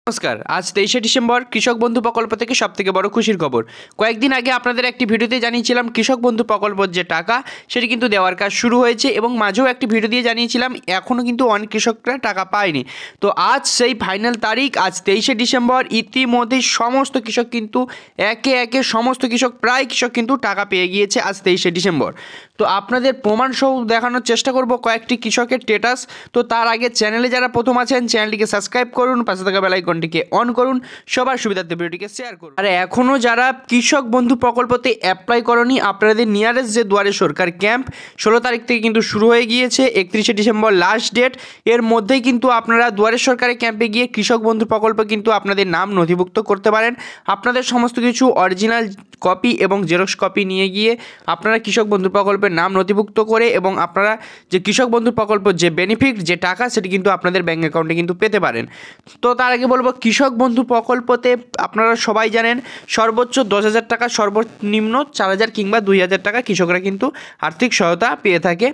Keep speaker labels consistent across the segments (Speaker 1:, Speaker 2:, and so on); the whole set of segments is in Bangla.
Speaker 1: নমস্কার। আজ 23শে ডিসেম্বর কৃষক বন্ধু প্রকল্প থেকে সবথেকে বড় খুশির খবর। কয়েকদিন আগে আপনাদের একটি ভিডিওতে জানিয়েছিলাম কৃষক বন্ধু প্রকল্পের যে টাকা সেটি কিন্তু দেওয়ার কাজ শুরু হয়েছে এবং মাঝেও একটি ভিডিও দিয়ে জানিয়েছিলাম এখনও কিন্তু অনেক কৃষকরা টাকা পায়নি। তো আজ সেই ফাইনাল তারিখ, আজ 23শে ডিসেম্বর। ইতিমধ্যেই সমস্ত কৃষক কিন্তু একে একে প্রায় কৃষক কিন্তু টাকা পেয়ে গিয়েছে আজ 23শে ডিসেম্বর। তো আপনাদের প্রমাণ সহ দেখানোর চেষ্টা করব কয়েকটি কৃষকের স্ট্যাটাস। তো তার আগে চ্যানেলে যারা প্রথম আছেন চ্যানেলটিকে সাবস্ক্রাইব করুন, পাশে থাকা বেল আইকনটিকে অন করুন, সবার সুবিধার্থে ভিডিওটিকে শেয়ার করুন। আর এখনও যারা কৃষক বন্ধু প্রকল্পতে অ্যাপ্লাই করনি, আপনাদের নিয়ারেস্ট যে দুয়ারে সরকার ক্যাম্প 16 তারিখ থেকে কিন্তু শুরু হয়ে গিয়েছে, 31শে ডিসেম্বর লাস্ট ডেট। এর মধ্যেই কিন্তু আপনারা দুয়ারে সরকারের ক্যাম্পে গিয়ে কৃষক বন্ধু প্রকল্প কিন্তু আপনাদের নাম নথিভুক্ত করতে পারেন। আপনাদের সমস্ত কিছু অরিজিনাল কপি এবং জেরক্স কপি নিয়ে গিয়ে আপনারা কৃষক বন্ধু প্রকল্পের নাম নথিভুক্ত করে এবং আপনারা যে কৃষক বন্ধু প্রকল্প যে বেনিফিট যে টাকা সেটি কিন্তু আপনাদের ব্যাঙ্ক অ্যাকাউন্টে কিন্তু পেতে পারেন। তো তার আগে বলবো কৃষক বন্ধু প্রকল্পতে আপনারা সবাই জানেন সর্বোচ্চ 10,000 টাকা, সর্বনিম্ন 4,000 কিংবা 2,000 টাকা কৃষকরা কিন্তু আর্থিক সহায়তা পেয়ে থাকে,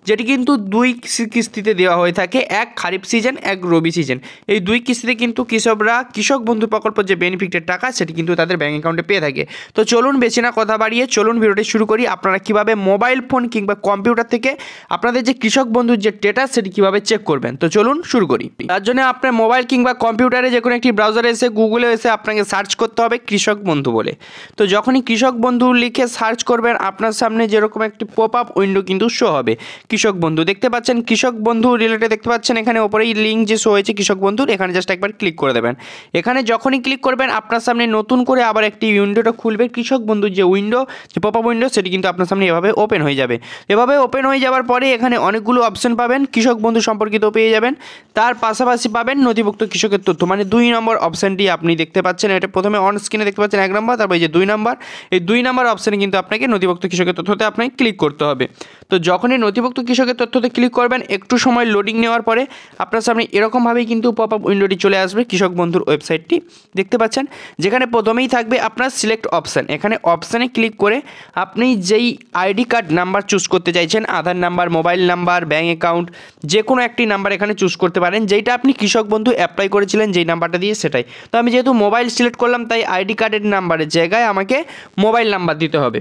Speaker 1: যেটি কিন্তু দুই কিস্তিতে দেওয়া হয়ে থাকে, এক খারিফ সিজন, এক রবি সিজন। এই দুই কিস্তিতে কিন্তু কৃষকরা কৃষক বন্ধু প্রকল্পের যে বেনিফিটের টাকা সেটি কিন্তু তাদের ব্যাঙ্ক অ্যাকাউন্টে পেয়ে থাকে। তো চলুন বেশি না কথা বাড়িয়ে চলুন ভিডিওটি শুরু করি। আপনারা কীভাবে মোবাইল ফোন কিংবা কম্পিউটার থেকে আপনাদের যে কৃষক বন্ধুর যে স্ট্যাটাস সেটি কীভাবে চেক করবেন, তো চলুন শুরু করি। তার জন্য আপনার মোবাইল কিংবা কম্পিউটারে যে কোনো একটি ব্রাউজারে এসে গুগলে এসে আপনাকে সার্চ করতে হবে কৃষক বন্ধু বলে। তো যখনই কৃষক বন্ধু লিখে সার্চ করবেন আপনার সামনে যেরকম একটি পপ আপ উইন্ডো কিন্তু শো হবে। কৃষক বন্ধু দেখতে পাচ্ছেন, কৃষক বন্ধু রিলেটেড দেখতে পাচ্ছেন, এখানে ওপরেই লিঙ্ক যে শো হয়েছে কৃষক বন্ধুর, এখানে জাস্ট একবার ক্লিক করে দেবেন। এখানে যখনই ক্লিক করবেন আপনার সামনে নতুন করে আবার একটি উইন্ডোটা খুলবে। কৃষক বন্ধুর যে উইন্ডো, যে পপ আপ উইন্ডো, সেটি কিন্তু আপনার সামনে এভাবে ওপেন হয়ে যাবে। এভাবে ওপেন হয়ে যাওয়ার পরে এখানে অনেকগুলো অপশন পাবেন, কৃষক বন্ধু সম্পর্কিত পেয়ে যাবেন। তার পাশাপাশি পাবেন নথিভুক্ত কৃষকের তথ্য, মানে 2 নম্বর অপশানটি আপনি দেখতে পাচ্ছেন। এটা প্রথমে অন স্ক্রিনে দেখতে পাচ্ছেন 1 নম্বর, তারপর এই যে 2 নম্বর, এই 2 নম্বর অপশানে কিন্তু আপনাকে নথিভুক্ত কৃষকের তথ্যতে আপনাকে ক্লিক করতে হবে। তো যখনই নথিভুক্ত কৃষকের তথ্যতে ক্লিক করবেন একটু সময় লোডিং নেওয়ার পরে আপনার সামনে এরকমভাবেই কিন্তু পপ আপ উইন্ডোটি চলে আসবে। কৃষক বন্ধুর ওয়েবসাইটটি দেখতে পাচ্ছেন, যেখানে প্রথমেই থাকবে আপনার সিলেক্ট অপশান। এখানে অপশানে ক্লিক করে আপনি যেই আইডি কার্ড নাম্বার চুজ করতে চাইছেন, Aadhaar number, mobile number, bank account, যে কোনো একটি নাম্বার এখানে চুজ করতে পারেন, যেইটা আপনি কৃষক বন্ধু অ্যাপ্লাই করেছিলেন যেই নাম্বারটা দিয়ে সেটাই। তো আমি যেহেতু মোবাইল সিলেক্ট করলাম তাই আইডি কার্ডের নাম্বারের জায়গায় আমাকে মোবাইল নাম্বার দিতে হবে,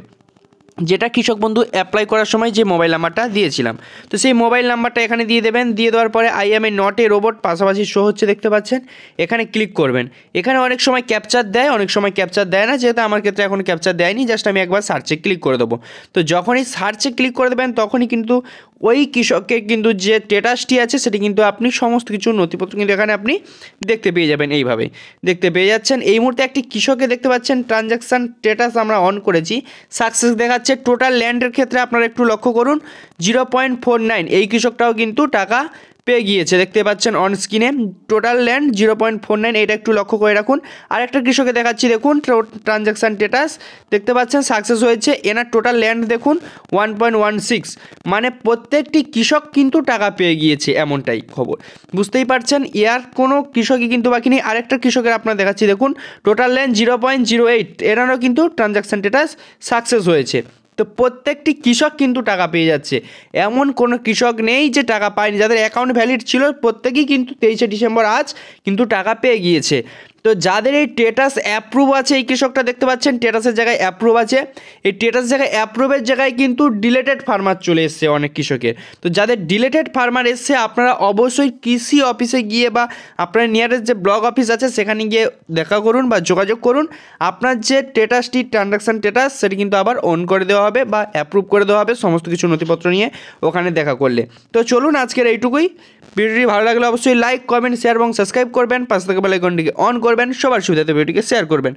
Speaker 1: যেটা কৃষক বন্ধু অ্যাপ্লাই করার সময় যে মোবাইল নাম্বারটা দিয়েছিলাম। তো সেই মোবাইল নাম্বারটা এখানে দিয়ে দেবেন। দিয়ে দেওয়ার পরে I M A not a robot পাশাপাশি শো হচ্ছে দেখতে পাচ্ছেন, এখানে ক্লিক করবেন। এখানে অনেক সময় ক্যাপচার দেয়, অনেক সময় ক্যাপচার দেয় না, যেহেতু আমার ক্ষেত্রে এখন ক্যাপচার দেয়নি, জাস্ট আমি একবার সার্চে ক্লিক করে দেবো। তো যখনই সার্চে ক্লিক করে দেবেন তখনই কিন্তু ওই কৃষকের কিন্তু যে স্ট্যাটাসটি আছে সেটি কিন্তু আপনি সমস্ত কিছু নথিপত্র কিন্তু এখানে আপনি দেখতে পেয়ে যাবেন। এইভাবেই দেখতে পেয়ে যাচ্ছেন। এই মুহূর্তে একটি কৃষকে দেখতে পাচ্ছেন ট্রানজ্যাকশান স্ট্যাটাস আমরা অন করেছি, সাকসেস দেখাচ্ছে। টোটাল ল্যান্ডের ক্ষেত্রে আপনারা একটু লক্ষ্য করুন 0.49, এই কৃষকটাও কিন্তু টাকা পেয়ে গিয়েছে, দেখতে পাচ্ছেন অন স্ক্রিনে। টোটাল ল্যান্ড 0.49, এটা একটু লক্ষ্য করে রাখুন। আরেকটা কৃষকে দেখাচ্ছি, দেখুন ট্রানজ্যাকশান স্ট্যাটাস দেখতে পাচ্ছেন সাকসেস হয়েছে। এনার টোটাল ল্যান্ড দেখুন 1.16, মানে প্রত্যেকটি কৃষক কিন্তু টাকা পেয়ে গিয়েছে, এমনটাই খবর। বুঝতেই পারছেন এর কোনো কৃষকই কিন্তু বাকি নেই। আরেকটা কৃষকের আপনার দেখাচ্ছি, দেখুন টোটাল ল্যান্ড 0.08, এনারও কিন্তু ট্রানজ্যাকশান স্ট্যাটাস সাকসেস হয়েছে। তো প্রত্যেকটি কৃষক কিন্তু টাকা পেয়ে যাচ্ছে, এমন কোনো কৃষক নেই যে টাকা পায়নি। যাদের অ্যাকাউন্ট ভ্যালিড ছিল প্রত্যেকেই কিন্তু 23শে ডিসেম্বর আজ কিন্তু টাকা পেয়ে গিয়েছে। তো যাদের এই স্ট্যাটাস অ্যাপ্রুভ আছে, এই কৃষকটা দেখতে পাচ্ছেন স্ট্যাটাসের জায়গায় অ্যাপ্রুভ আছে, এই স্ট্যাটাসের জায়গায় অ্যাপ্রুভের জায়গায় কিন্তু ডিলেটেড ফার্মার চলে এসছে অনেক কৃষকের। তো যাদের ডিলেটেড ফার্মার এসছে আপনারা অবশ্যই কৃষি অফিসে গিয়ে বা আপনার নিয়ারেস্ট যে ব্লক অফিস আছে সেখানে গিয়ে দেখা করুন বা যোগাযোগ করুন। আপনার যে স্ট্যাটাসটি ট্রানজ্যাকশান স্ট্যাটাস সেটি কিন্তু আবার অন করে দেওয়া হবে বা অ্যাপ্রুভ করে দেওয়া হবে সমস্ত কিছু নথিপত্র নিয়ে ওখানে দেখা করলে। তো চলুন আজকের এইটুকুই। ভিডিওটি ভালো লাগলে অবশ্যই লাইক, কমেন্ট, শেয়ার এবং সাবস্ক্রাইব করবেন, পাশে থাকা বেল আইকনটিকে অন করবেন, সবার সুবিধাতে ভিডিওটিকে শেয়ার করবেন।